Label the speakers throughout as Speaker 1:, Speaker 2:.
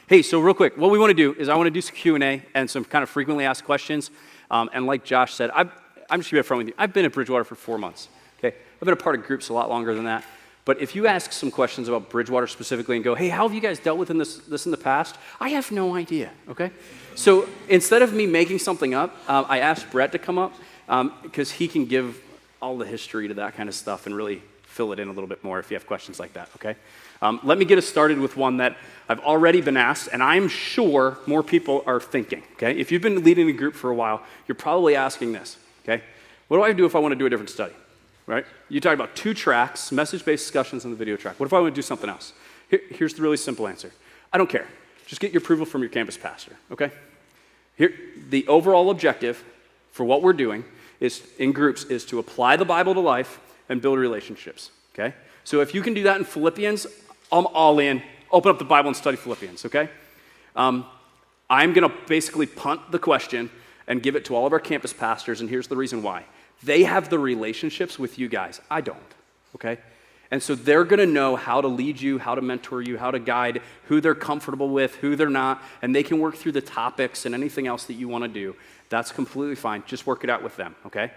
Speaker 1: Hey, so real quick, what we want to do is I want to do some Q&A and some kind of frequently asked questions. And like Josh said, I'm just going to be upfront with you. I've been at Bridgewater for 4 months. Okay, I've been a part of groups a lot longer than that. But if you ask some questions about Bridgewater specifically and go, hey, how have you guys dealt with this in the past? I have no idea, okay? So instead of me making something up, I asked Brett to come up because he can give all the history to that kind of stuff and really fill it in a little bit more if you have questions like that, okay? Let me get us started with one that I've already been asked, and I'm sure more people are thinking, okay? If you've been leading a group for a while, you're probably asking this, okay? What do I do if I want to do a different study? Right? You talk about 2 tracks, message-based discussions and the video track. What if I want to do something else? Here's the really simple answer. I don't care. Just get your approval from your campus pastor, okay? Here, the overall objective for what we're doing is in groups is to apply the Bible to life and build relationships, okay? So if you can do that in Philippians, I'm all in. Open up the Bible and study Philippians, okay? I'm going to basically punt the question and give it to all of our campus pastors, and here's the reason why. They have the relationships with you guys. I don't, okay? And so they're going to know how to lead you, how to mentor you, how to guide, who they're comfortable with, who they're not, and they can work through the topics and anything else that you want to do. That's completely fine. Just work it out with them, okay?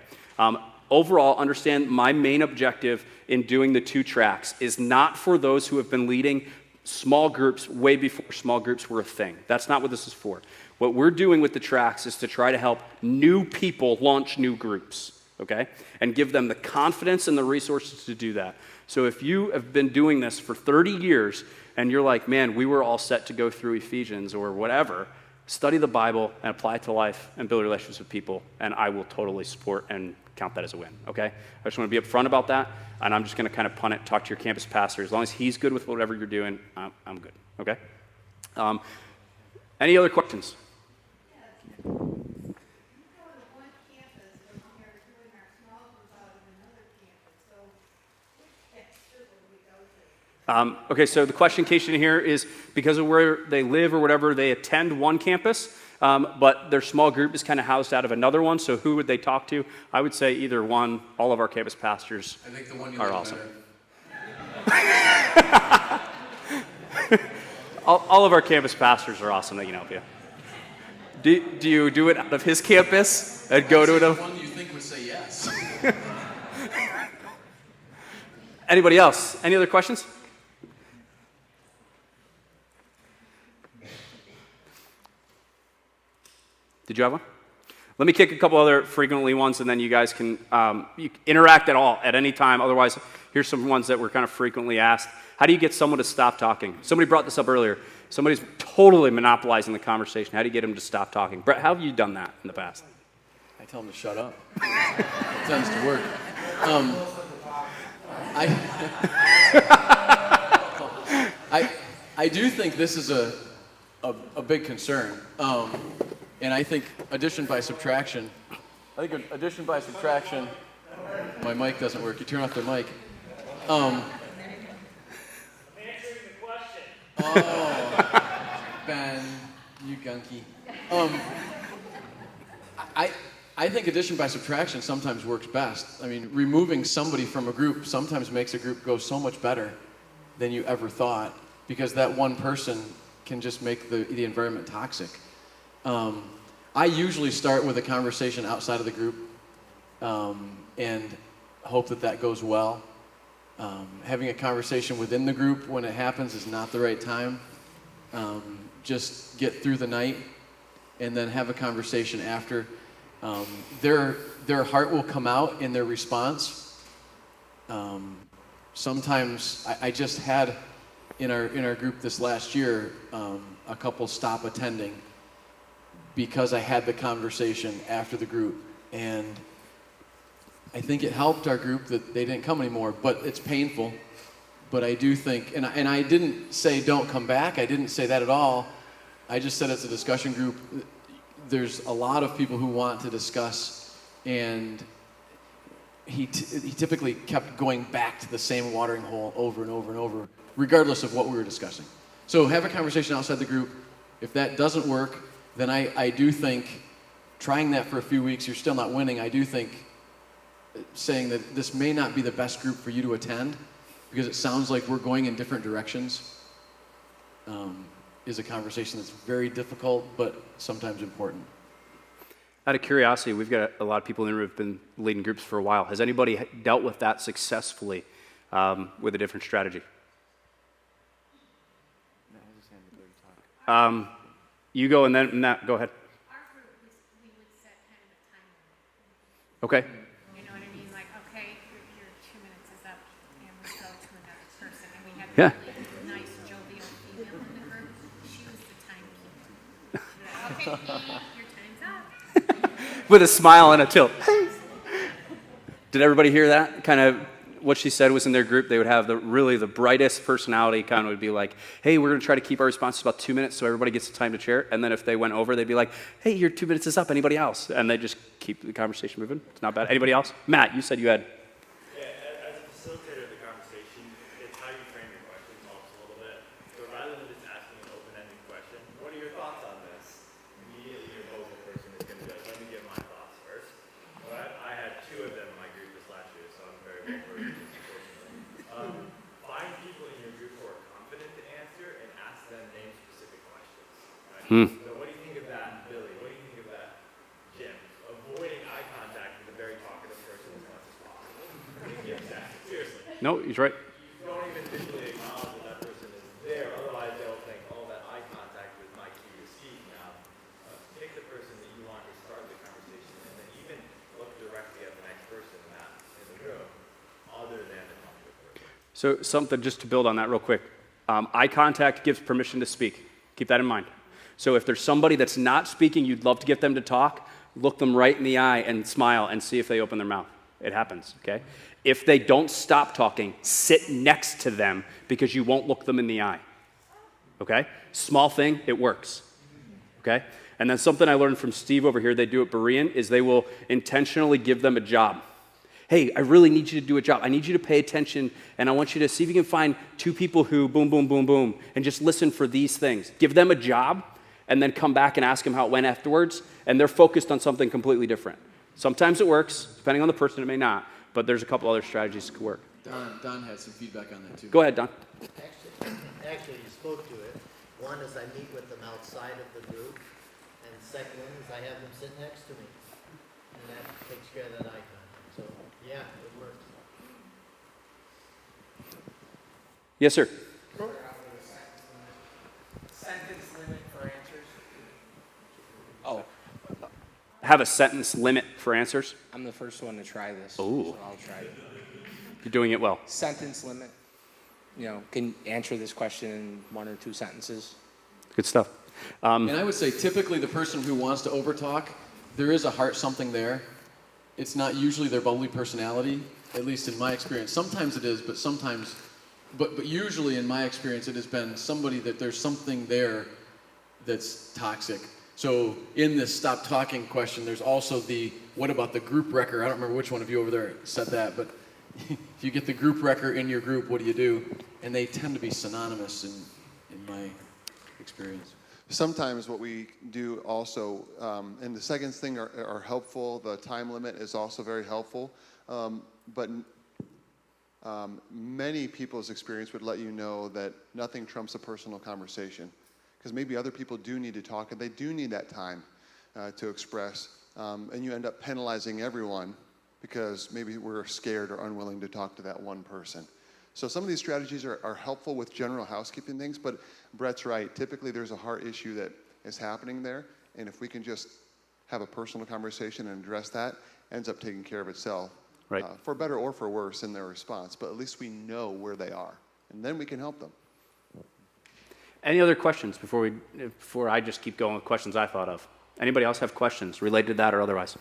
Speaker 1: Overall, understand my main objective in doing the 2 tracks is not for those who have been leading small groups way before small groups were a thing. That's not what this is for. What we're doing with the tracks is to try to help new people launch new groups. Okay, and give them the confidence and the resources to do that. So if you have been doing this for 30 years and you're like, man, we were all set to go through Ephesians or whatever, study the Bible and apply it to life and build relationships with people, and I will totally support and count that as a win, okay? I just want to be upfront about that, and I'm just going to kind of punt it, talk to your campus pastor. As long as he's good with whatever you're doing, I'm good, okay? Any other questions? Okay, so the question, in case you didn't hear, is because of where they live or whatever, they attend one campus, but their small group is kind of housed out of another one, so who would they talk to? I would say either one. All of our campus pastors
Speaker 2: I think the one you
Speaker 1: are
Speaker 2: like
Speaker 1: awesome.
Speaker 2: Better.
Speaker 1: all of our campus pastors are awesome. They can help you. Do you do it out of his campus and go to it?
Speaker 2: The one you think would say yes.
Speaker 1: Anybody else? Any other questions? Did you have one? Let me kick a couple other frequently ones, and then you guys can you interact at all at any time. Otherwise, here's some ones that were kind of frequently asked. How do you get someone to stop talking? Somebody brought this up earlier. Somebody's totally monopolizing the conversation. How do you get them to stop talking? Brett, how have you done that in the past?
Speaker 2: I tell them to shut up. It tends to work. I do think this is a big concern. And I think addition by subtraction, my mic doesn't work. You turn off the mic.
Speaker 3: I'm answering the question.
Speaker 2: Oh, Ben, you gunky. I think addition by subtraction sometimes works best. I mean, removing somebody from a group sometimes makes a group go so much better than you ever thought, because that one person can just make the environment toxic. I usually start with a conversation outside of the group and hope that goes well. Having a conversation within the group when it happens is not the right time. Just get through the night and then have a conversation after. Their heart will come out in their response. Sometimes I just had in our group this last year a couple stop attending because I had the conversation after the group, and I think it helped our group that they didn't come anymore. But it's painful. But I do think, and I didn't say don't come back. I didn't say that at all. I just said it's a discussion group. There's a lot of people who want to discuss, and he typically kept going back to the same watering hole over and over and over, regardless of what we were discussing. So have a conversation outside the group. If that doesn't work, then I do think trying that for a few weeks, you're still not winning. I do think saying that this may not be the best group for you to attend because it sounds like we're going in different directions. is a conversation that's very difficult, but sometimes important.
Speaker 1: Out of curiosity, we've got a lot of people in the room who've been leading groups for a while. Has anybody dealt with that successfully with a different strategy? You go and then Matt, go ahead.
Speaker 4: Our group, we would set kind of a time limit.
Speaker 1: Okay.
Speaker 4: You know what I mean? Like, okay, your 2 minutes is up, and we go to another person. And we had a
Speaker 1: Yeah.
Speaker 4: really nice, jovial female in the group. She was the timekeeper. Okay, your time's up.
Speaker 1: With a smile and a tilt. Did everybody hear that? Kind of what she said was in their group. They would have the brightest personality. Kind of would be like, hey, we're going to try to keep our responses about 2 minutes so everybody gets the time to share. And then if they went over, they'd be like, hey, your 2 minutes is up. Anybody else? And they just keep the conversation moving. It's not bad. Anybody else? Matt, you said you had.
Speaker 3: Yeah, as a facilitator of the conversation, it's how you frame your question helps a little bit. So rather than just asking an open-ended question, what are your thoughts on this? Immediately your vocal person is going to go, let me give my thoughts first. But I had 2 of them in my group this last year, so I'm very well versed, unfortunately. Find people in your group who are confident to answer and ask them name-specific questions. Right? So what do you think of that, Billy? What do you think of that, Jim? Avoiding eye contact with a very talkative person as much as possible. Seriously.
Speaker 1: No, he's right.
Speaker 3: You don't even visually acknowledge that that person is there. Otherwise, they'll think, oh, that eye contact was my cue to speak now. Pick the person that you want to start the conversation and then even look directly at the next person in the room other than the talkative person.
Speaker 1: So something just to build on that real quick. Eye contact gives permission to speak. Keep that in mind. So if there's somebody that's not speaking, you'd love to get them to talk, look them right in the eye and smile and see if they open their mouth. It happens, okay? If they don't stop talking, sit next to them because you won't look them in the eye, okay? Small thing, it works, okay? And then something I learned from Steve over here, they do at Berean, is they will intentionally give them a job. Hey, I really need you to do a job. I need you to pay attention, and I want you to see if you can find 2 people who boom, boom, boom, boom, and just listen for these things. Give them a job, and then come back and ask them how it went afterwards, and they're focused on something completely different. Sometimes it works, depending on the person, it may not, but there's a couple other strategies that could work.
Speaker 2: Don had some feedback on that too.
Speaker 1: Go ahead, Don.
Speaker 5: Actually, you spoke to it. One is I meet with them outside of the group, and second one is I have them sit next to me. And that takes care of that eye contact. So, yeah, it works.
Speaker 1: Yes, sir.
Speaker 6: Sentence limit for answers.
Speaker 1: Oh. Have a sentence limit for answers?
Speaker 6: I'm the first one to try this.
Speaker 1: Ooh.
Speaker 6: So I'll try it.
Speaker 1: You're doing it well.
Speaker 6: Sentence limit. You know, can answer this question in 1 or 2 sentences.
Speaker 1: Good stuff.
Speaker 2: And I would say typically the person who wants to overtalk, there is a heart something there. It's not usually their bubbly personality, at least in my experience. Sometimes it is, but sometimes, but usually in my experience, it has been somebody that there's something there that's toxic. So in this stop talking question, there's also the, what about the group wrecker? I don't remember which one of you over there said that, but if you get the group wrecker in your group, what do? And they tend to be synonymous in my experience.
Speaker 7: Sometimes what we do also, and the seconds thing are helpful. The time limit is also very helpful. But many people's experience would let you know that nothing trumps a personal conversation. Because maybe other people do need to talk, and they do need that time to express. And you end up penalizing everyone because maybe we're scared or unwilling to talk to that one person. So some of these strategies are helpful with general housekeeping things, but Brett's right. Typically there's a heart issue that is happening there, and if we can just have a personal conversation and address that, it ends up taking care of itself.
Speaker 1: Right.
Speaker 7: For better or for worse in their response, but at least we know where they are, and then we can help them.
Speaker 1: Any other questions before I just keep going with questions I thought of? Anybody else have questions related to that or otherwise?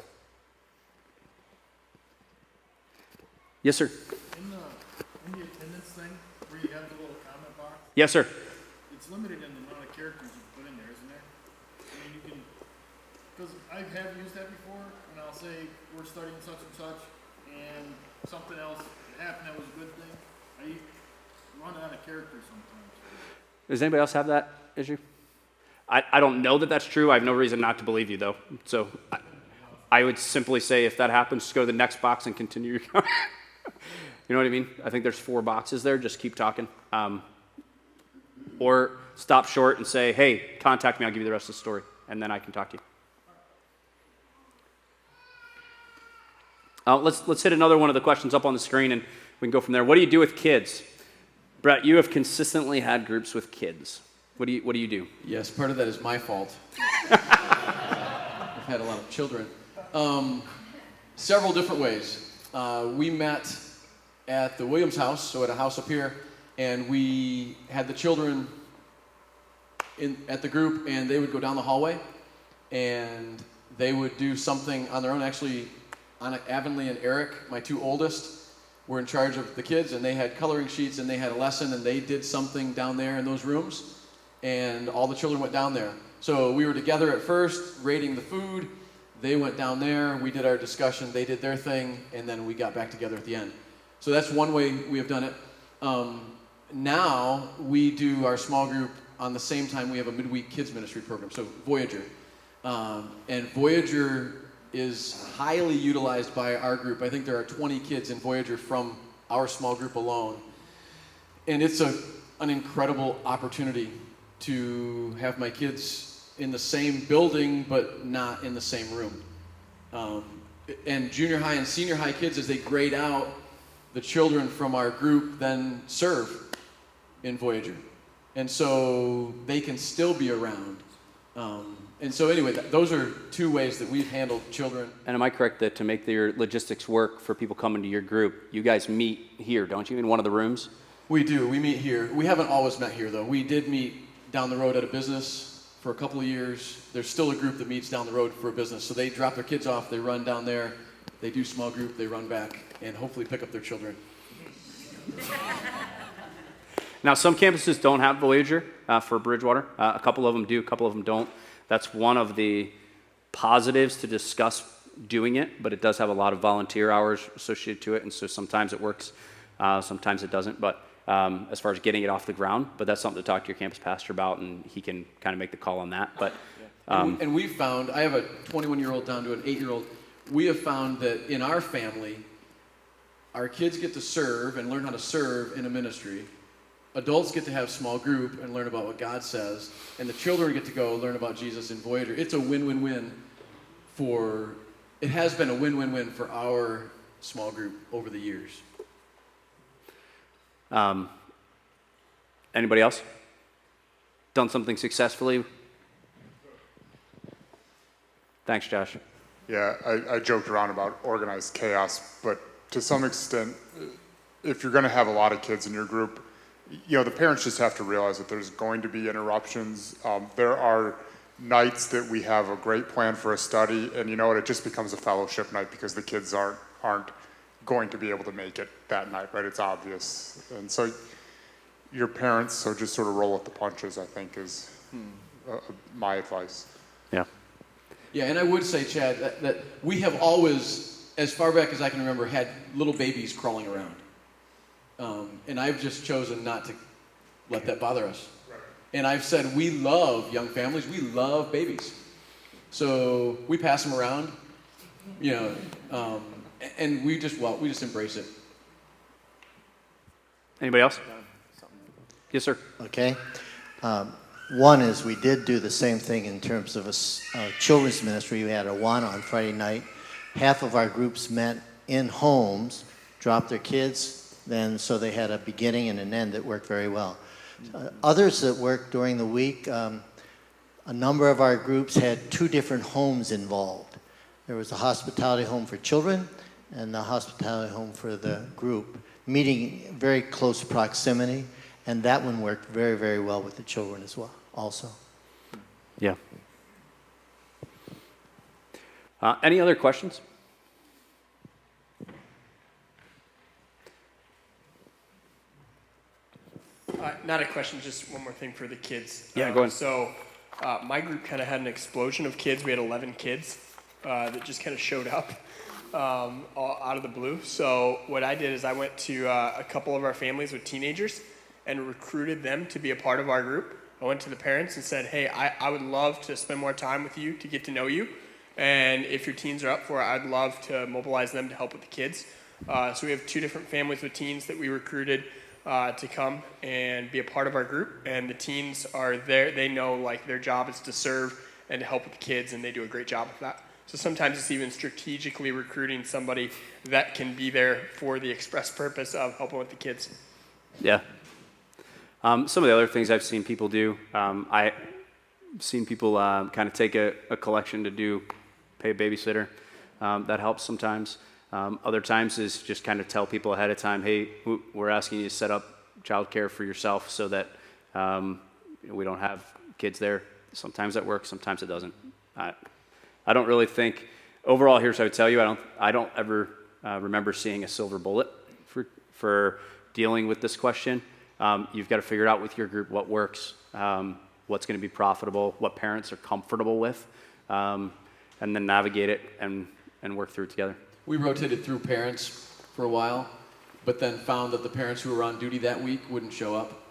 Speaker 1: Yes, sir.
Speaker 8: In the attendance thing, where you have the little comment box,
Speaker 1: Yes, sir.
Speaker 8: it's limited in the amount of characters you put in there, isn't there? I mean, you can, because I have used that before, and I'll say, we're studying such and such, and something else happened that was a good thing. I run out of characters sometimes.
Speaker 1: Does anybody else have that issue? I don't know that that's true. I have no reason not to believe you, though. So I would simply say if that happens, just go to the next box and continue your You know what I mean? I think there's 4 boxes there. Just keep talking. or stop short and say, hey, contact me, I'll give you the rest of the story, and then I can talk to you. Let's hit another one of the questions up on the screen, and we can go from there. What do you do with kids? Brett, you have consistently had groups with kids. What do you do?
Speaker 2: Yes, part of that is my fault. I've had a lot of children. Several different ways. We met at the Williams house, so at a house up here, and we had the children at the group, and they would go down the hallway, and they would do something on their own. Actually, Avonlea and Eric, my two oldest, were in charge of the kids, and they had coloring sheets, and they had a lesson, and they did something down there in those rooms, and all the children went down there. So we were together at first, rating the food. They went down there, we did our discussion, they did their thing, and then we got back together at the end. So that's one way we have done it. Now we do our small group on the same time we have a midweek kids ministry program, so Voyager. And Voyager is highly utilized by our group. I think there are 20 kids in Voyager from our small group alone. And it's an incredible opportunity to have my kids in the same building, but not in the same room. And junior high and senior high kids, as they grade out, the children from our group then serve in Voyager. And so they can still be around. And so anyway, those are two ways that we've handled children.
Speaker 1: And am I correct that to make your logistics work for people coming to your group, you guys meet here, don't you, in one of the rooms?
Speaker 2: We do. We meet here. We haven't always met here, though. We did meet down the road at a business for a couple of years. There's still a group that meets down the road for a business. So they drop their kids off, they run down there, they do small group, they run back, and hopefully pick up their children.
Speaker 1: Now, some campuses don't have Voyager for Bridgewater. A couple of them do, a couple of them don't. That's one of the positives to discuss doing it, but it does have a lot of volunteer hours associated to it, and so sometimes it works, sometimes it doesn't. But as far as getting it off the ground, but that's something to talk to your campus pastor about, and he can kind of make the call on that. But
Speaker 2: and we've found, I have a 21-year-old down to an 8-year-old. We have found that in our family, our kids get to serve and learn how to serve in a ministry. Adults get to have small group and learn about what God says, and the children get to go learn about Jesus in Voyager. It's a win-win-win it has been a win-win-win for our small group over the years.
Speaker 1: Anybody else? Done something successfully? Thanks, Josh.
Speaker 9: Yeah, I joked around about organized chaos, but to some extent, if you're going to have a lot of kids in your group, the parents just have to realize that there's going to be interruptions. There are nights that we have a great plan for a study, and it just becomes a fellowship night because the kids aren't going to be able to make it that night, right? It's obvious. And so your parents, so just sort of roll with the punches, I think, is my advice.
Speaker 1: Yeah.
Speaker 2: Yeah, and I would say, Chad, that we have always, as far back as I can remember, had little babies crawling around. And I've just chosen not to let that bother us. Right. And I've said we love young families, we love babies. So we pass them around, and we just embrace it.
Speaker 1: Anybody else? Yes, sir.
Speaker 5: Okay. One is we did do the same thing in terms of a children's ministry. We had a Awana on Friday night. Half of our groups met in homes, dropped their kids, so they had a beginning and an end that worked very well. Others that worked during the week, a number of our groups had 2 different homes involved. There was a hospitality home for children and the hospitality home for the group, meeting in very close proximity, and that one worked very, very well with the children as well, also.
Speaker 1: Yeah. Any other questions?
Speaker 10: Not a question, just one more thing for the kids.
Speaker 1: Yeah, go ahead.
Speaker 10: So my group kind of had an explosion of kids. We had 11 kids that just kind of showed up all out of the blue. So what I did is I went to a couple of our families with teenagers and recruited them to be a part of our group. I went to the parents and said, hey, I would love to spend more time with you to get to know you. And if your teens are up for it, I'd love to mobilize them to help with the kids. So we have 2 different families with teens that we recruited. to come and be a part of our group. And the teens are there. They know like their job is to serve and to help with the kids, and they do a great job of that. So sometimes it's even strategically recruiting somebody that can be there for the express purpose of helping with the kids.
Speaker 1: Yeah. Some of the other things I've seen people do, I've seen people kind of take a collection to pay a babysitter. That helps sometimes. Other times is just kind of tell people ahead of time, hey, we're asking you to set up childcare for yourself so that we don't have kids there. Sometimes that works, sometimes it doesn't. I don't really think, overall, here's what I would tell you, I don't ever remember seeing a silver bullet for dealing with this question. You've got to figure it out with your group what works, what's going to be profitable, what parents are comfortable with, and then navigate it and work through it together.
Speaker 2: We rotated through parents for a while, but then found that the parents who were on duty that week wouldn't show up.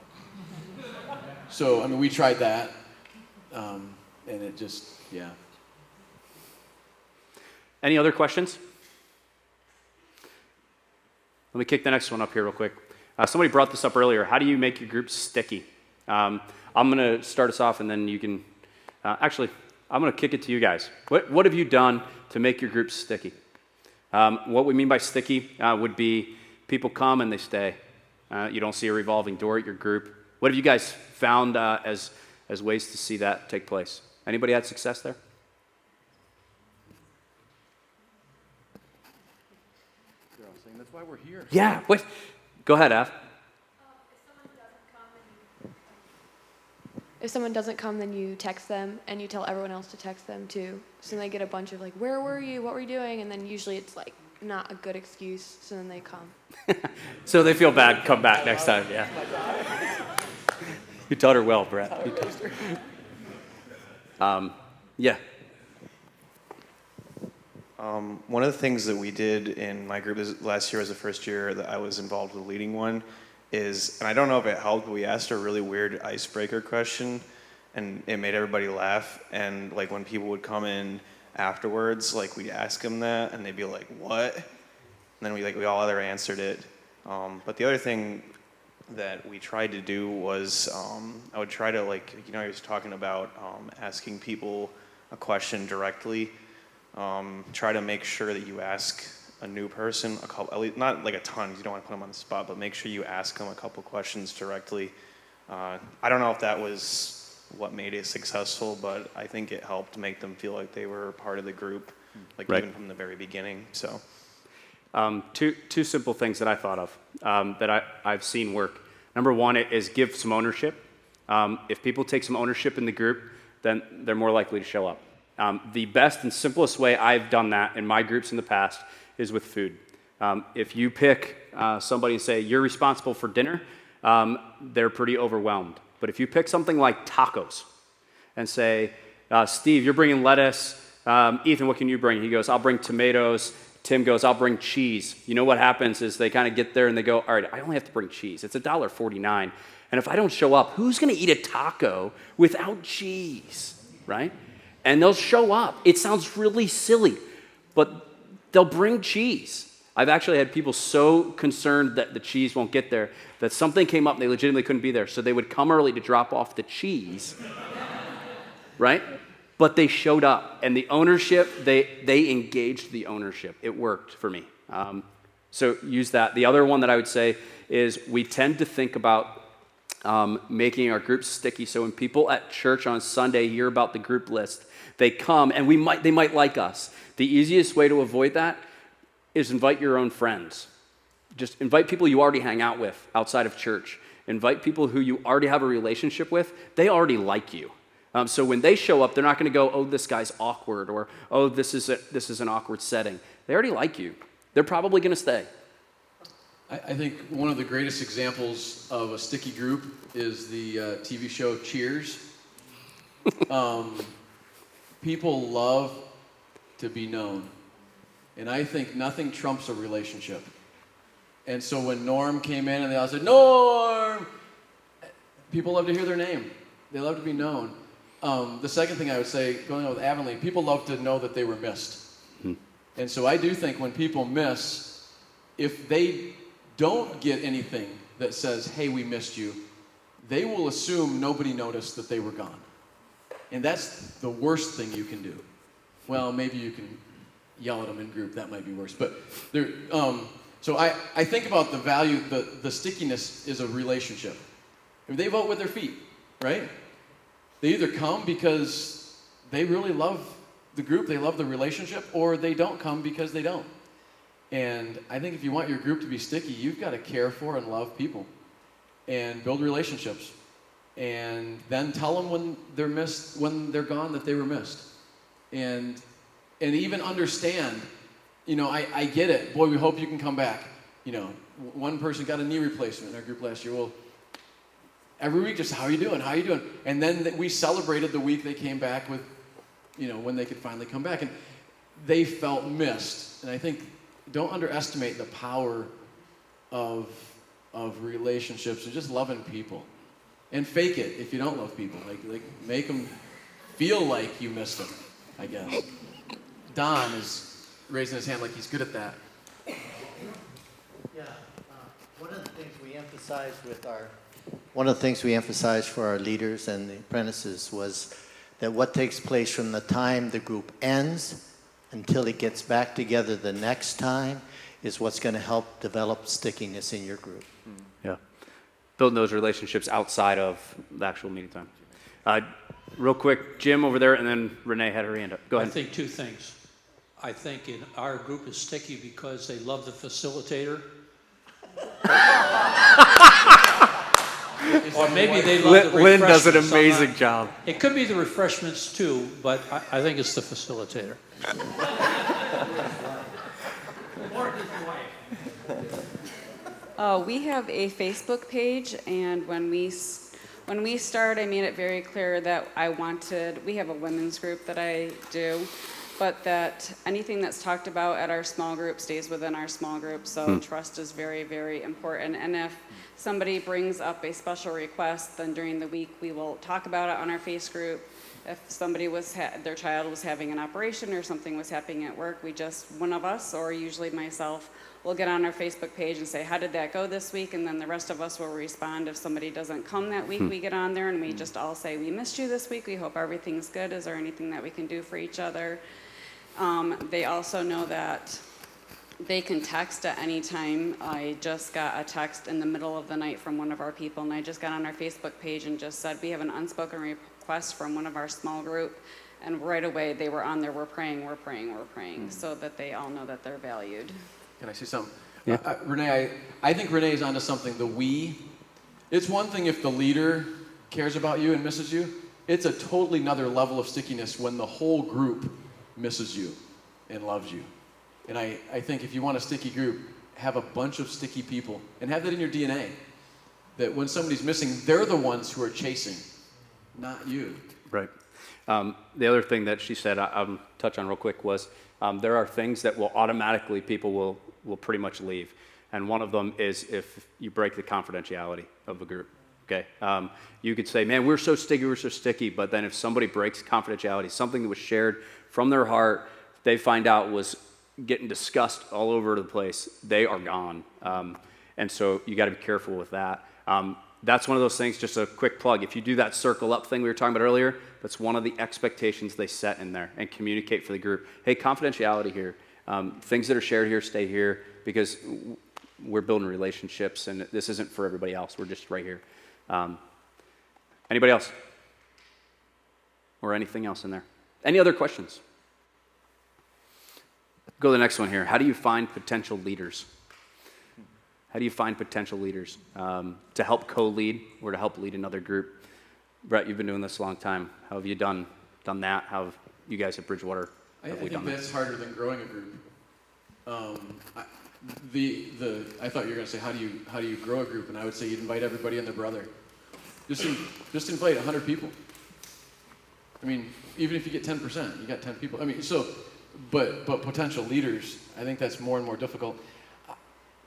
Speaker 2: So, I mean, we tried that, and it just, yeah.
Speaker 1: Any other questions? Let me kick the next one up here real quick. Somebody brought this up earlier. How do you make your group sticky? I'm going to start us off, and then you can... actually, I'm going to kick it to you guys. What have you done to make your group sticky? What we mean by sticky would be people come and they stay. You don't see a revolving door at your group. What have you guys found as ways to see that take place? Anybody had success there?
Speaker 2: That's why we're here.
Speaker 1: Yeah. Wait. Go ahead, Av.
Speaker 11: If someone doesn't come, then you text them and you tell everyone else to text them too. So then they get a bunch of like, where were you? What were you doing? And then usually it's like not a good excuse. So then they come.
Speaker 1: So they feel bad, come back next time. Yeah. You taught her well, Brett. Yeah.
Speaker 12: One of the things that we did in my group last year was the first year that I was involved with leading one is, and I don't know if it helped, but we asked a really weird icebreaker question and it made everybody laugh. And like when people would come in afterwards, like we'd ask them that and they'd be like, what? And then we all other answered it. But the other thing that we tried to do was I would try to I was talking about asking people a question directly. Try to make sure that you ask a new person a couple, at least not like a ton, you don't want to put them on the spot, but make sure you ask them a couple questions directly. I don't know if that was what made it successful, but I think it helped make them feel like they were part of the group, like
Speaker 1: right.
Speaker 12: even from the very beginning. So,
Speaker 1: two simple things that I thought of that I've seen work. Number one is give some ownership. If people take some ownership in the group, then they're more likely to show up. The best and simplest way I've done that in my groups in the past is with food. If you pick somebody and say, you're responsible for dinner, they're pretty overwhelmed. But if you pick something like tacos and say, Steve, you're bringing lettuce. Ethan, what can you bring? He goes, I'll bring tomatoes. Tim goes, I'll bring cheese. You know what happens is they kind of get there and they go, all right, I only have to bring cheese. It's $1.49. And if I don't show up, who's going to eat a taco without cheese, right? And they'll show up. It sounds really silly, but they'll bring cheese. I've actually had people so concerned that the cheese won't get there that something came up and they legitimately couldn't be there. So they would come early to drop off the cheese, right? But they showed up. And the ownership, they engaged the ownership. It worked for me. So use that. The other one that I would say is we tend to think about making our groups sticky. So when people at church on Sunday hear about the group list, they come and they might like us. The easiest way to avoid that is invite your own friends. Just invite people you already hang out with outside of church. Invite people who you already have a relationship with. They already like you. So when they show up, they're not going to go, oh, this guy's awkward, or oh, this is an awkward setting. They already like you. They're probably going to stay.
Speaker 2: I think one of the greatest examples of a sticky group is the TV show Cheers. People love to be known. And I think nothing trumps a relationship. And so when Norm came in and they all said, Norm! People love to hear their name. They love to be known. The second thing I would say, going on with Avonlea, people love to know that they were missed. And so I do think when people miss, if they don't get anything that says, hey, we missed you, they will assume nobody noticed that they were gone. And that's the worst thing you can do. Well, maybe you can yell at them in group, that might be worse. But there, so I think about the value, the stickiness is a relationship. I mean, they vote with their feet, right? They either come because they really love the group, they love the relationship, or they don't come because they don't. And I think if you want your group to be sticky, you've got to care for and love people and build relationships. And then tell them when they're missed, when they're gone, that they were missed. And even understand, you know, I get it. Boy, we hope you can come back. You know, one person got a knee replacement in our group last year. Well, every week, just how are you doing? How are you doing? And then we celebrated the week they came back with, you know, when they could finally come back. And they felt missed. And I think, don't underestimate the power of relationships and just loving people. And fake it if you don't love people. Like make them feel like you missed them, I guess. Don is raising his hand like he's good at that.
Speaker 5: Yeah, one of the things we emphasized for our leaders and the apprentices was that what takes place from the time the group ends until it gets back together the next time is what's going to help develop stickiness in your group.
Speaker 1: Yeah. Building those relationships outside of the actual meeting time. Real quick, Jim over there, and then Renee had her hand up. Go ahead.
Speaker 13: I think two things. I think our group is sticky because they love the facilitator. Or maybe they love the refreshments.
Speaker 1: Lynn does an amazing job.
Speaker 13: It could be the refreshments too, but I think it's the facilitator.
Speaker 14: We have a Facebook page, and when we start, I made it very clear that we have a women's group that I do, but that anything that's talked about at our small group stays within our small group, so trust is very, very important. And if somebody brings up a special request, then during the week we will talk about it on our face group. If somebody their child was having an operation or something was happening at work, one of us, or usually myself, will get on our Facebook page and say, how did that go this week? And then the rest of us will respond. If somebody doesn't come that week, we get on there and we just all say, we missed you this week. We hope everything's good. Is there anything that we can do for each other? They also know that they can text at any time. I just got a text in the middle of the night from one of our people, and I just got on our Facebook page and just said, we have an unspoken request from one of our small group. And right away, they were on there, we're praying, so that they all know that they're valued.
Speaker 2: Can I say something?
Speaker 1: Yeah.
Speaker 2: Renee, I think Renee's onto something. It's one thing if the leader cares about you and misses you. It's a totally another level of stickiness when the whole group misses you and loves you. And I think if you want a sticky group, have a bunch of sticky people and have that in your DNA. That when somebody's missing, they're the ones who are chasing, not you.
Speaker 1: Right. The other thing that she said, I'll touch on real quick, was there are things that will automatically, people will pretty much leave. And one of them is if you break the confidentiality of a group, okay? You could say, man, we're so sticky, but then if somebody breaks confidentiality, something that was shared from their heart, they find out was getting discussed all over the place, they are gone. And so you gotta be careful with that. That's one of those things, just a quick plug. If you do that circle up thing we were talking about earlier, that's one of the expectations they set in there and communicate for the group. Hey, confidentiality here. Things that are shared here stay here because we're building relationships and this isn't for everybody else. We're just right here. Anybody else? Or anything else in there? Any other questions? Go to the next one here. How do you find potential leaders? How do you find potential leaders to help co-lead or to help lead another group? Brett, you've been doing this a long time. How have you done that? How have you guys at Bridgewater
Speaker 2: I think that's harder than growing a group. I thought you were going to say how do you grow a group, and I would say you'd invite everybody and their brother. Just invite 100 people. I mean, even if you get 10%, you got 10 people. I mean, but potential leaders, I think that's more and more difficult.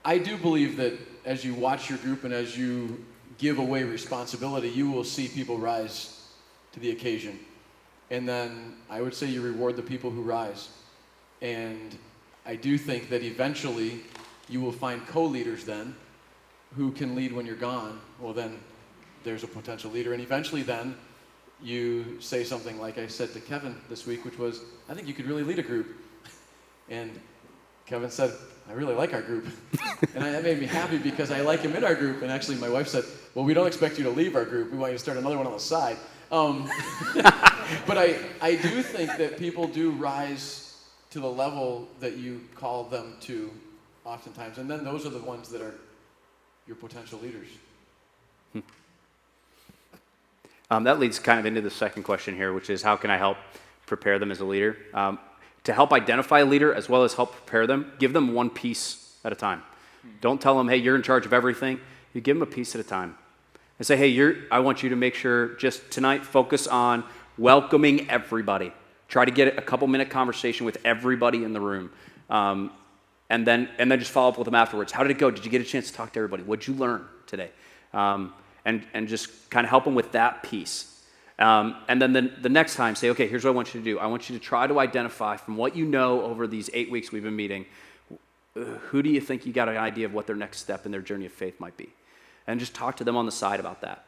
Speaker 2: I do believe that as you watch your group and as you give away responsibility, you will see people rise to the occasion. And then I would say you reward the people who rise. And I do think that eventually you will find co-leaders then who can lead when you're gone, well then there's a potential leader. And eventually then you say something like I said to Kevin this week, which was, I think you could really lead a group. And Kevin said, I really like our group. And that made me happy because I like him in our group. And actually my wife said, well, we don't expect you to leave our group. We want you to start another one on the side. But I do think that people do rise to the level that you call them to oftentimes. And then those are the ones that are your potential leaders.
Speaker 1: That leads kind of into the second question here, which is how can I help prepare them as a leader? To help identify a leader as well as help prepare them, give them one piece at a time. Don't tell them, hey, you're in charge of everything. You give them a piece at a time. And say, hey, I want you to make sure just tonight focus on welcoming everybody. Try to get a couple-minute conversation with everybody in the room. And then just follow up with them afterwards. How did it go? Did you get a chance to talk to everybody? What did you learn today? And just kind of help them with that piece. And then the next time, say, okay, here's what I want you to do. I want you to try to identify from what you know over these 8 weeks we've been meeting, who do you think you got an idea of what their next step in their journey of faith might be? And just talk to them on the side about that.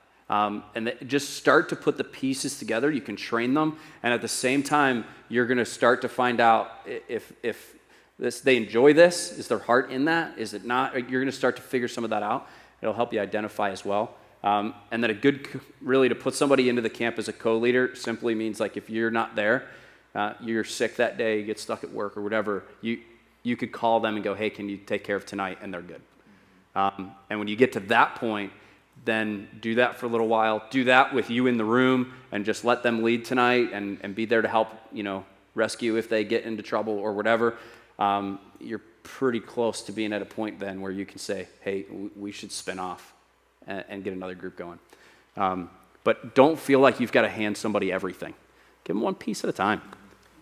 Speaker 1: Just start to put the pieces together. You can train them. And at the same time, you're going to start to find out if they enjoy this. Is their heart in that? Is it not? You're going to start to figure some of that out. It'll help you identify as well. And then really to put somebody into the camp as a co-leader simply means like if you're not there, you're sick that day, you get stuck at work or whatever, you could call them and go, hey, can you take care of tonight? And they're good. And when you get to that point, then do that for a little while. Do that with you in the room and just let them lead tonight and be there to help, rescue if they get into trouble or whatever. You're pretty close to being at a point then where you can say, hey, we should spin off and get another group going. But don't feel like you've got to hand somebody everything. Give them one piece at a time.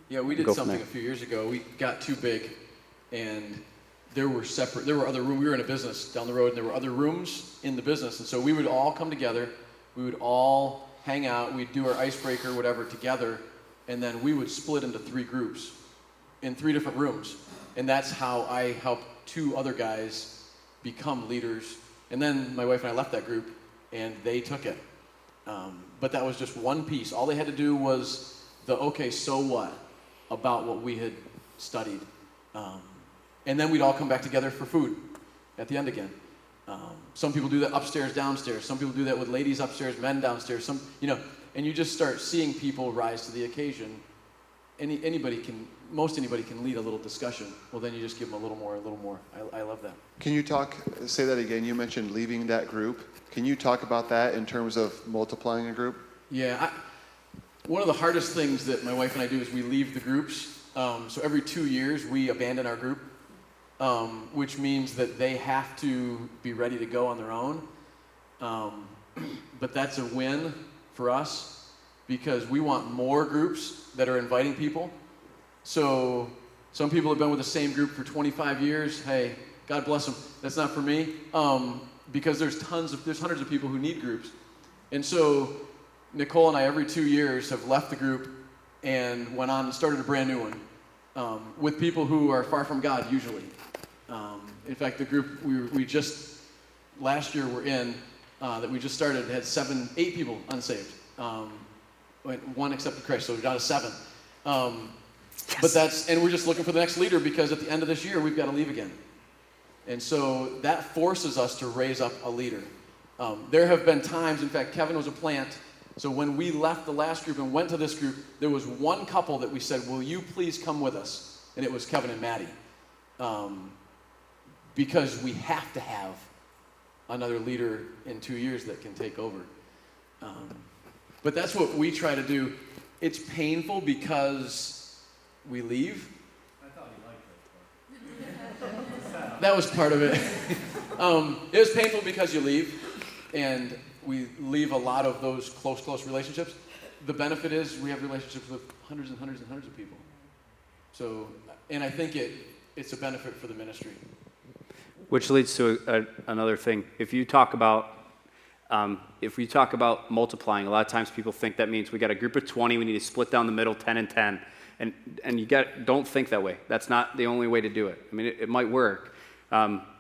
Speaker 2: Yeah, we did something a few years ago. We got too big, and there were other rooms. We were in a business down the road, and there were other rooms in the business. And so we would all come together. We would all hang out. We'd do our icebreaker, whatever, together. And then we would split into 3 groups in 3 different rooms. And that's how I helped 2 other guys become leaders. And then my wife and I left that group, and they took it. But that was just one piece. All they had to do was okay, so what, about what we had studied. And then we'd all come back together for food at the end again. Some people do that upstairs, downstairs. Some people do that with ladies upstairs, men downstairs. And you just start seeing people rise to the occasion. Most anybody can lead a little discussion. Well, then you just give them a little more. I love that.
Speaker 7: Can you say that again? You mentioned leaving that group. Can you talk about that in terms of multiplying a group?
Speaker 2: Yeah, one of the hardest things that my wife and I do is we leave the groups. So every 2 years we abandon our group, which means that they have to be ready to go on their own. But that's a win for us because we want more groups that are inviting people. So some people have been with the same group for 25 years. Hey, God bless them. That's not for me. Because there's hundreds of people who need groups. And so Nicole and I, every 2 years, have left the group and went on and started a brand new one with people who are far from God, usually. In fact, the group we just, last year were in, that we just started, had 8 people unsaved. 1 accepted Christ, so we're down to 7. Yes. And we're just looking for the next leader because at the end of this year, we've got to leave again. And so that forces us to raise up a leader. There have been times, in fact, Kevin was a plant, so when we left the last group and went to this group, there was one couple that we said, will you please come with us? And it was Kevin and Maddie. Because we have to have another leader in 2 years that can take over. But that's what we try to do. It's painful because we leave.
Speaker 8: I thought you liked it.
Speaker 2: That was part of it. It was painful because you leave, and we leave a lot of those close relationships. The benefit is we have relationships with hundreds and hundreds and hundreds of people. So, and I think it's a benefit for the ministry.
Speaker 1: Which leads to another thing. If you talk about multiplying, a lot of times people think that means we got a group of 20, we need to split down the middle 10 and 10. And don't think that way. That's not the only way to do it. I mean, it might work.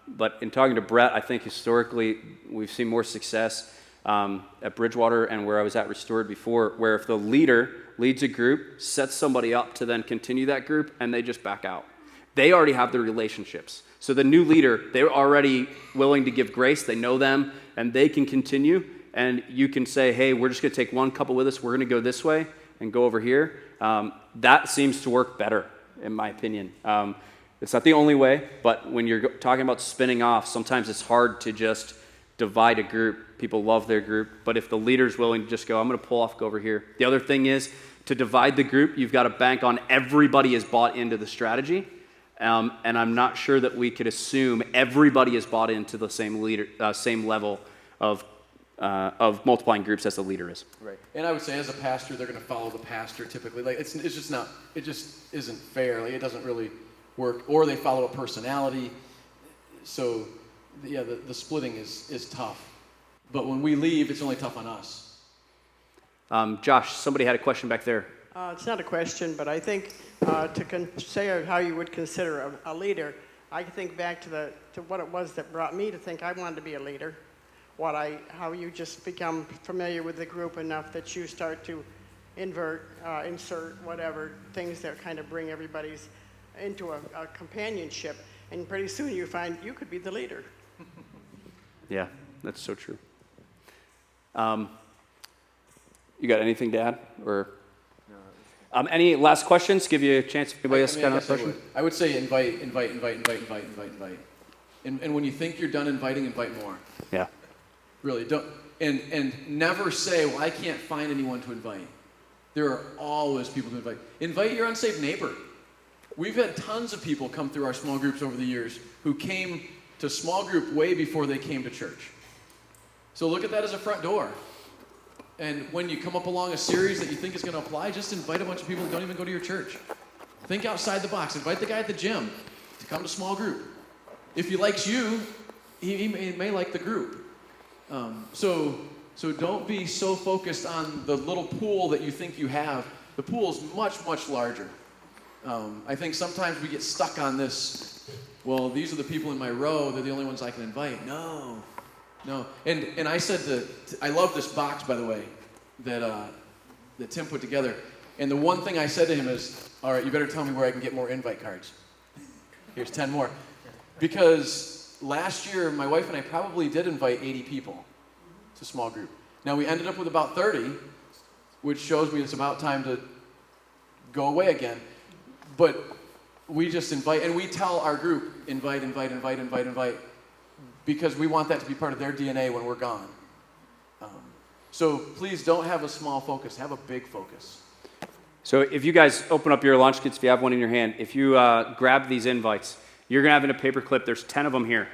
Speaker 1: But in talking to Brett, I think historically we've seen more success at Bridgewater and where I was at Restored before, where if the leader leads a group, sets somebody up to then continue that group, and they just back out. They already have the relationships. So the new leader, they're already willing to give grace. They know them, and they can continue. And you can say, hey, we're just going to take one couple with us. We're going to go this way and go over here. That seems to work better, in my opinion. It's not the only way, but when you're talking about spinning off, sometimes it's hard to just divide a group. People love their group, but if the leader's willing to just go, I'm going to pull off, go over here. The other thing is, to divide the group, you've got to bank on everybody is bought into the strategy, and I'm not sure that we could assume everybody is bought into the same level of multiplying groups as the leader is.
Speaker 2: Right. And I would say as a pastor, they're going to follow the pastor typically. Like it's just not, it just isn't fair. Like it doesn't really work. Or they follow a personality. So yeah, the splitting is tough. But when we leave, it's only tough on us.
Speaker 1: Josh, somebody had a question back there.
Speaker 15: It's not a question, but I think say how you would consider a leader, I think back to what it was that brought me to think I wanted to be a leader. How you just become familiar with the group enough that you start to insert whatever things that kind of bring everybody's into a companionship, and pretty soon you find you could be the leader.
Speaker 1: Yeah, that's so true. You got anything to add, or any last questions? Give you a chance. If anybody else got a question?
Speaker 2: I would say invite. And when you think you're done inviting, invite more.
Speaker 1: Yeah.
Speaker 2: Really, don't, and never say, well, I can't find anyone to invite. There are always people to invite. Invite your unsafe neighbor. We've had tons of people come through our small groups over the years who came to small group way before they came to church. So look at that as a front door. And when you come up along a series that you think is going to apply, just invite a bunch of people who don't even go to your church. Think outside the box. Invite the guy at the gym to come to small group. If he likes you, he may like the group. So don't be so focused on the little pool that you think you have. The pool is much, much larger. I think sometimes we get stuck on this, well, these are the people in my row, they're the only ones I can invite. No. And I said I love this box, by the way, that Tim put together. And the one thing I said to him is, all right, you better tell me where I can get more invite cards. Here's 10 more. Because last year, my wife and I probably did invite 80 people to small group. Now, we ended up with about 30, which shows me it's about time to go away again. But we just invite, and we tell our group, invite, because we want that to be part of their DNA when we're gone. So please don't have a small focus, have a big focus.
Speaker 1: So if you guys open up your lunch kits, if you have one in your hand, if you grab these invites, you're going to have in a paper clip, there's 10 of them here,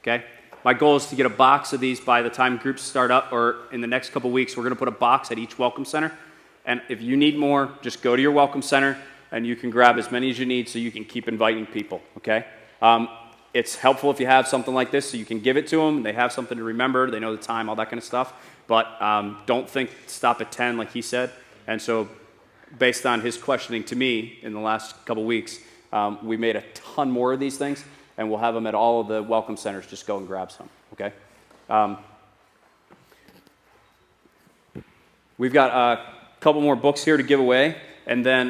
Speaker 1: okay? My goal is to get a box of these by the time groups start up, or in the next couple weeks, we're going to put a box at each welcome center. And if you need more, just go to your welcome center, and you can grab as many as you need so you can keep inviting people, okay? It's helpful if you have something like this so you can give it to them. They have something to remember. They know the time, all that kind of stuff. But don't stop at 10 like he said. And so based on his questioning to me in the last couple weeks, we made a ton more of these things, and we'll have them at all of the welcome centers. Just go and grab some, okay? We've got a couple more books here to give away, and then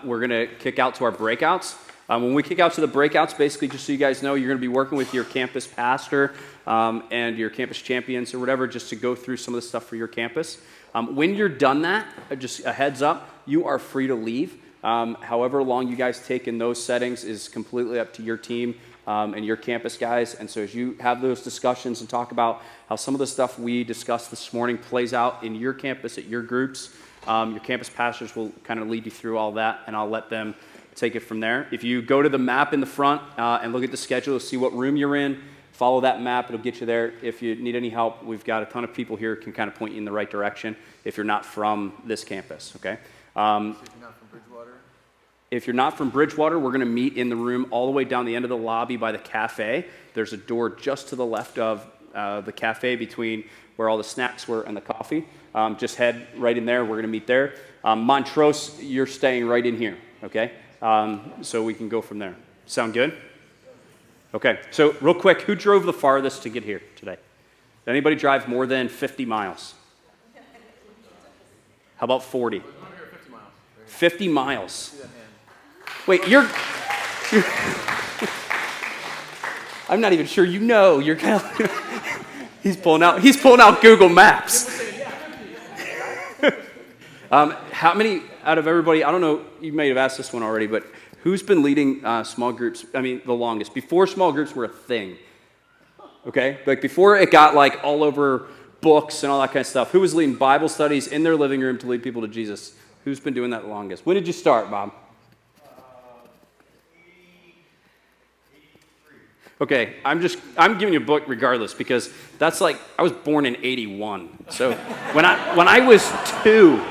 Speaker 1: we're going to kick out to our breakouts. When we kick out to the breakouts, basically, just so you guys know, you're going to be working with your campus pastor and your campus champions or whatever, just to go through some of the stuff for your campus. When you're done that, just a heads up, you are free to leave. However long you guys take in those settings is completely up to your team and your campus guys. And so as you have those discussions and talk about how some of the stuff we discussed this morning plays out in your campus, at your groups, your campus pastors will kind of lead you through all that, and I'll let them take it from there. If you go to the map in the front and look at the schedule, see what room you're in, follow that map, it'll get you there. If you need any help, we've got a ton of people here who can kind of point you in the right direction if you're not from this campus, okay?
Speaker 2: So if you're not from Bridgewater?
Speaker 1: If you're not from Bridgewater, we're going to meet in the room all the way down the end of the lobby by the cafe. There's a door just to the left of the cafe between where all the snacks were and the coffee. Just head right in there. We're going to meet there. Montrose, you're staying right in here, okay? So we can go from there. Sound good? Okay, so real quick, who drove the farthest to get here today? Did anybody drive more than 50 miles? How about 40? 50 miles. Wait, you're I'm not even sure you know. You're kind of he's pulling out Google Maps. How many out of everybody, I don't know, you may have asked this one already, but who's been leading small groups, the longest? Before small groups were a thing, okay? Like before it got like all over books and all that kind of stuff. Who was leading Bible studies in their living room to lead people to Jesus? Who's been doing that the longest? When did you start, Bob? Okay, I'm giving you a book regardless because that's like, I was born in 81. So when I was 2,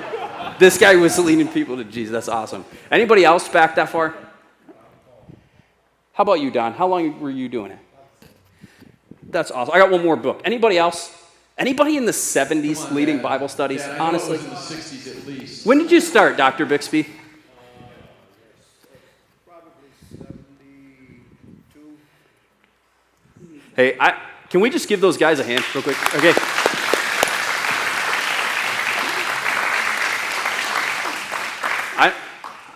Speaker 1: this guy was leading people to Jesus. That's awesome. Anybody else back that far? How about you, Don? How long were you doing it? That's awesome. I got one more book. Anybody else? Anybody in the 70s leading
Speaker 2: Dad.
Speaker 1: Bible studies?
Speaker 2: Dad, I know
Speaker 1: Honestly?
Speaker 2: it was in the 60s at least.
Speaker 1: When did you start, Dr. Bixby? Hey, can we just give those guys a hand real quick? Okay.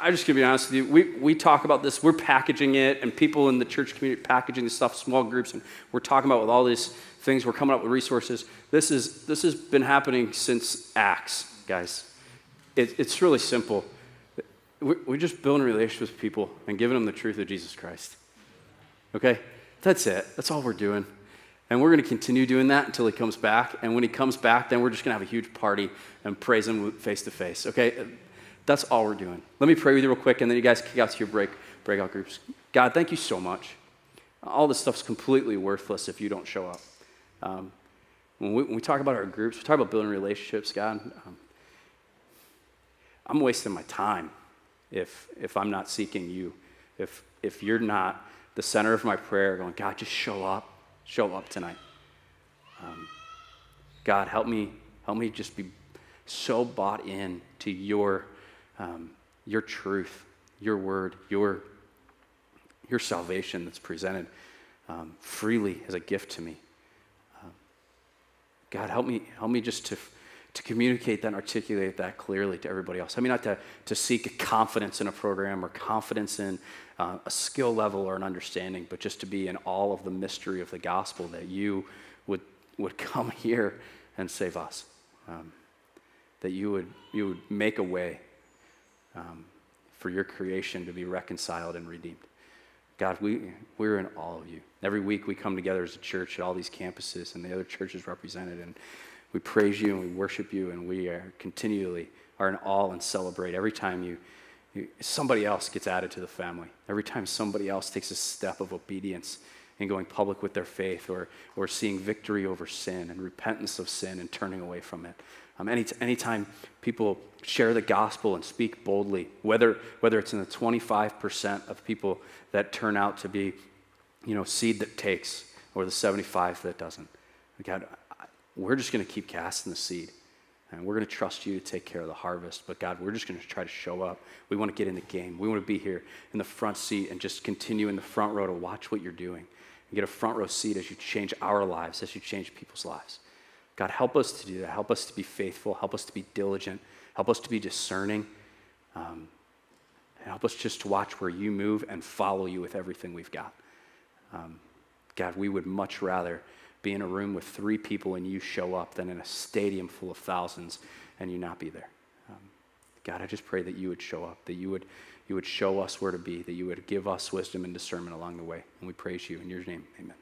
Speaker 1: I'm just going to be honest with you. We talk about this. We're packaging it, and people in the church community packaging this stuff, small groups, and we're talking about with all these things. We're coming up with resources. This has been happening since Acts, guys. It's really simple. We're just building relationships with people and giving them the truth of Jesus Christ. Okay? That's it. That's all we're doing. And we're going to continue doing that until he comes back. And when he comes back, then we're just going to have a huge party and praise him face to face. Okay? That's all we're doing. Let me pray with you real quick, and then you guys kick out to your breakout groups. God, thank you so much. All this stuff's completely worthless if you don't show up. When we talk about our groups, we talk about building relationships, God. I'm wasting my time if I'm not seeking you. If you're not the center of my prayer, going, God, just show up tonight. God, help me just be so bought in to your truth, your word, your salvation that's presented freely as a gift to me. God, help me just to communicate that and articulate that clearly to everybody else. Help me not to seek confidence in a program or confidence in a skill level or an understanding, but just to be in all of the mystery of the gospel, that you would come here and save us, that you would make a way for your creation to be reconciled and redeemed. God, we're in all of you. Every week we come together as a church at all these campuses and the other churches represented, and we praise you and we worship you, and we continually are in awe and celebrate every time somebody else gets added to the family, every time somebody else takes a step of obedience in going public with their faith, or seeing victory over sin and repentance of sin and turning away from it. Anytime people share the gospel and speak boldly, whether it's in the 25% of people that turn out to be, seed that takes, or the 75 that doesn't. God, we're just going to keep casting the seed, and we're going to trust you to take care of the harvest. But God, we're just going to try to show up. We want to get in the game. We want to be here in the front seat and just continue in the front row to watch what you're doing and get a front row seat as you change our lives, as you change people's lives. God, help us to do that. Help us to be faithful. Help us to be diligent. Help us to be discerning. And help us just to watch where you move and follow you with everything we've got. God, we would much rather be in a room with 3 people and you show up than in a stadium full of thousands and you not be there. God, I just pray that you would show up, that you would show us where to be, that you would give us wisdom and discernment along the way. And we praise you in your name. Amen.